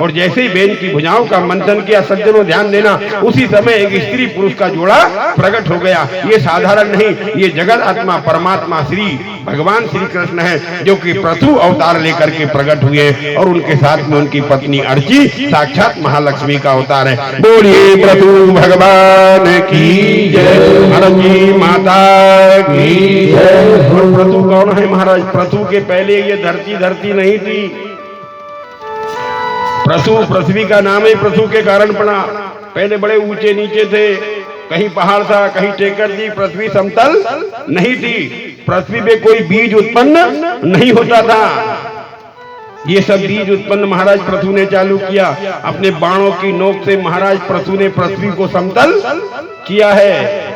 और जैसे ही बेन की भुजाओं का मंथन किया, सज्जनों ध्यान देना, उसी समय एक स्त्री पुरुष का जोड़ा प्रकट हो गया। ये साधारण नहीं, ये जगत आत्मा परमात्मा श्री भगवान श्री कृष्ण है, जो कि पृथु अवतार लेकर के प्रकट हुए और उनके साथ में उनकी पत्नी अर्ची साक्षात महालक्ष्मी का अवतार है। बोलिए पृथु भगवान की जय, अर्ची माता की जय। और पृथु कौन है महाराज? पृथु के पहले ये धरती नहीं थी। पृथु पृथ्वी का नाम ही पृथु के कारण पड़ा। पहले बड़े ऊंचे नीचे थे, कहीं पहाड़ था, कहीं टेकर थी, पृथ्वी समतल नहीं थी। पृथ्वी पे कोई बीज उत्पन्न नहीं होता था। ये सब बीज उत्पन्न महाराज पृथु ने चालू किया। अपने बाणों की नोक से महाराज पृथु ने पृथ्वी को समतल किया है।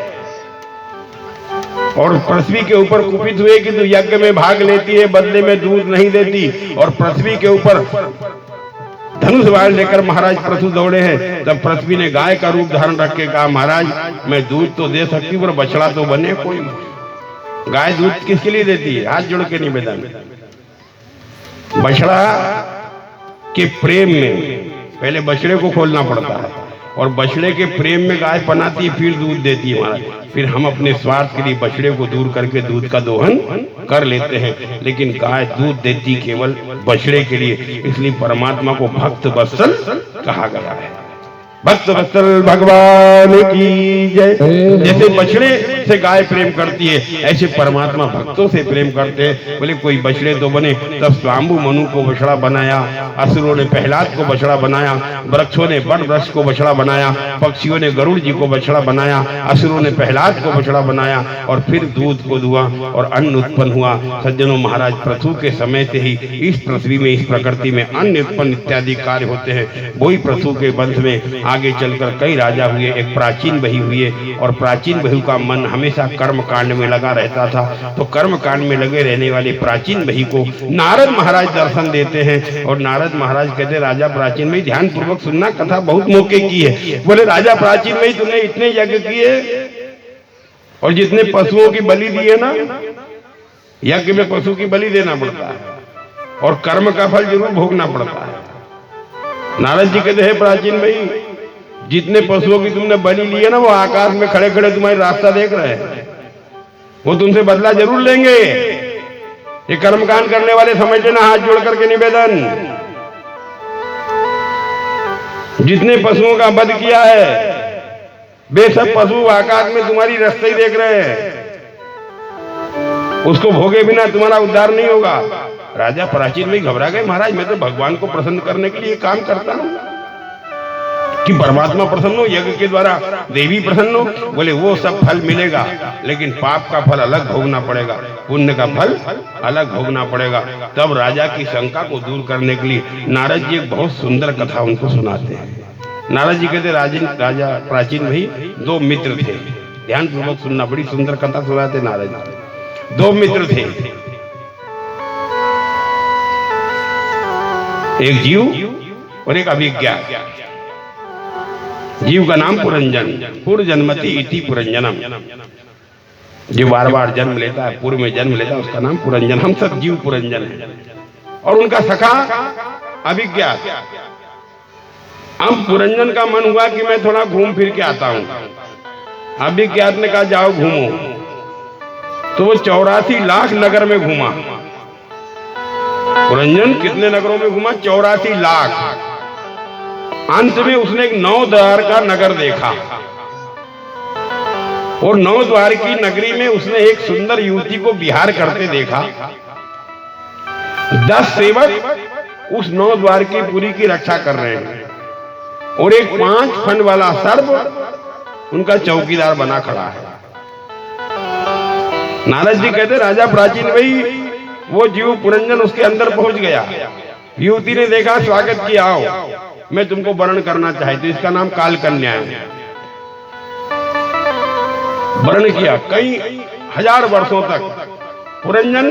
और पृथ्वी के ऊपर कुपित हुए कि तू यज्ञ में भाग लेती है, बदले में दूध नहीं देती। और पृथ्वी के ऊपर धनुष बाण लेकर महाराज पृथु दौड़े हैं। तब पृथ्वी ने गाय का रूप धारण रख के कहा, महाराज मैं दूध तो दे सकती हूँ पर बछड़ा तो बने कोई। गाय दूध किसके लिए देती है? हाथ जोड़ के निवेदन। बछड़ा के प्रेम में पहले बछड़े को खोलना पड़ता है, और बछड़े के प्रेम में गाय पनाती है, फिर दूध देती है महाराज। फिर हम अपने स्वार्थ के लिए बछड़े को दूर करके दूध का दोहन कर लेते हैं, लेकिन गाय दूध देती केवल बछड़े के लिए। इसलिए परमात्मा को भक्त वत्सल कहा गया है। भक्त वत्सल भगवान की जय। जैसे बछड़े से गाय प्रेम करती है, ऐसे परमात्मा भक्तों से प्रेम करते हैं। बोले कोई बछड़े तो बने। तब स्वाम्बु मनु को बछड़ा बनाया, असुरों ने प्रहलाद को बछड़ा बनाया, वृक्षों ने बड़ वृक्ष को बछड़ा बनाया, पक्षियों ने गरुड़ जी को बछड़ा बनाया, असुरों ने प्रहलाद को बछड़ा बनाया, और फिर दूध को दुआ और अन्न उत्पन्न हुआ। सज्जनों महाराज पृथु के समय से ही इस पृथ्वी में, इस प्रकृति में अन्न उत्पन्न इत्यादि कार्य होते हैं। वही पृथु के वंश में आगे चलकर कई राजा हुए, एक प्राचीन बही हुए, और प्राचीन बहू का मन हमेशा कर्म कांड में लगा रहता था। तो कर्म कांड में लगे रहने वाले प्राचीन बही को नारद महाराज दर्शन देते हैं, और नारद महाराज कहते, राजा प्राचीन बही ध्यान पूर्वक सुनना, कथा बहुत मौके की है। बोले राजा प्राचीन बही तुमने इतने यज्ञ किए और जितने पशुओं की बलि दी है ना, यज्ञ में पशु की बलि देना पड़ता है और कर्म का फल जरूर भोगना पड़ता है। नारद जी कहते हैं प्राचीन भाई, जितने पशुओं की तुमने बलि ली है ना, वो आकाश में खड़े खड़े तुम्हारी रास्ता देख रहे हैं, वो तुमसे बदला जरूर लेंगे। ये कर्मकांड करने वाले समझ लेना, हाथ जोड़ करके निवेदन। जितने पशुओं का वध किया है, वे सब पशु आकाश में तुम्हारी रास्ते ही देख रहे हैं, उसको भोगे बिना तुम्हारा उद्धार नहीं होगा। राजा प्राचीन में घबरा गए, महाराज मैं तो भगवान को प्रसन्न करने के लिए काम करता हूं कि परमात्मा प्रसन्न हो, यज्ञ के द्वारा देवी प्रसन्न हो। बोले वो सब फल मिलेगा, लेकिन पाप का फल अलग भोगना पड़ेगा, पुण्य का फल अलग भोगना पड़ेगा। तब राजा की शंका को दूर करने के लिए नारद जी एक बहुत सुंदर कथा उनको सुनाते हैं। नारद जी कहते, राजा प्राचीन भाई दो मित्र थे, ध्यान पूर्वक सुनना, बड़ी सुंदर कथा सुनाते नारद जी। दो मित्र थे, एक जीव और एक अभिज्ञा। जीव का नाम पुरंजन, पूर्व जन्मति इति पुरंजनम, जो बार बार जन्म लेता है, पूर्व में जन्म लेता है, उसका नाम पुरंजन। हम सब जीव पुरंजन है। और उनका सखा अभिज्ञा। अब पुरंजन का मन हुआ कि मैं थोड़ा घूम फिर के आता हूं। अभिज्ञात ने कहा जाओ घूमो, तो वो 84 लाख नगर में घूमा। पुरंजन कितने नगरों में घूमा? 84 लाख। अंत में उसने एक 9 द्वार का नगर देखा, और 9 द्वार की नगरी में उसने एक सुंदर युवती को विहार करते देखा। 10 सेवक उस 9 द्वार की पुरी की रक्षा कर रहे हैं, और एक 5 फन वाला सर्प उनका चौकीदार बना खड़ा है। नारद जी कहते, राजा प्राचीन भाई वो जीव पुरंजन उसके अंदर पहुंच गया। युवती ने देखा, स्वागत किया, आओ मैं तुमको वर्ण करना चाहती। इसका नाम काल कन्या है। वर्ण किया। कई हजार वर्षों तक पुरंजन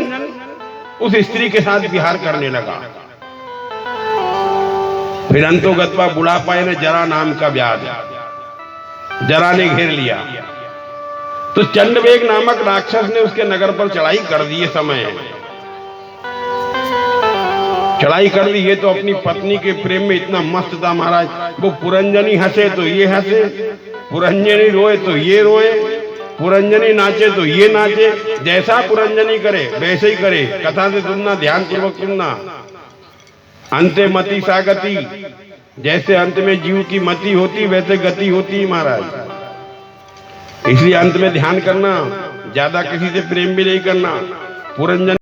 उस स्त्री के साथ विहार करने लगा। फिर अंतोगत्वा बुढ़ापा ने जरा नाम का व्याध, जरा ने घेर लिया, तो चंडवेग नामक राक्षस ने उसके नगर पर चढ़ाई कर दी। समय चढ़ाई कर दी। ये तो अपनी पत्नी के प्रेम में इतना मस्त था महाराज, वो पुरंजनी हंसे तो ये हंसे, पुरंजनी रोए तो ये रोए, पुरंजनी नाचे तो ये नाचे, जैसा पुरंजनी करे वैसे ही करे। कथा से सुनना, ध्यान पूर्वक सुनना। अंते मति सागति, जैसे अंत में जीव की मति होती वैसे गति होती महाराज। इसलिए अंत में ध्यान करना, ज्यादा किसी से प्रेम भी नहीं करना। पुरंजन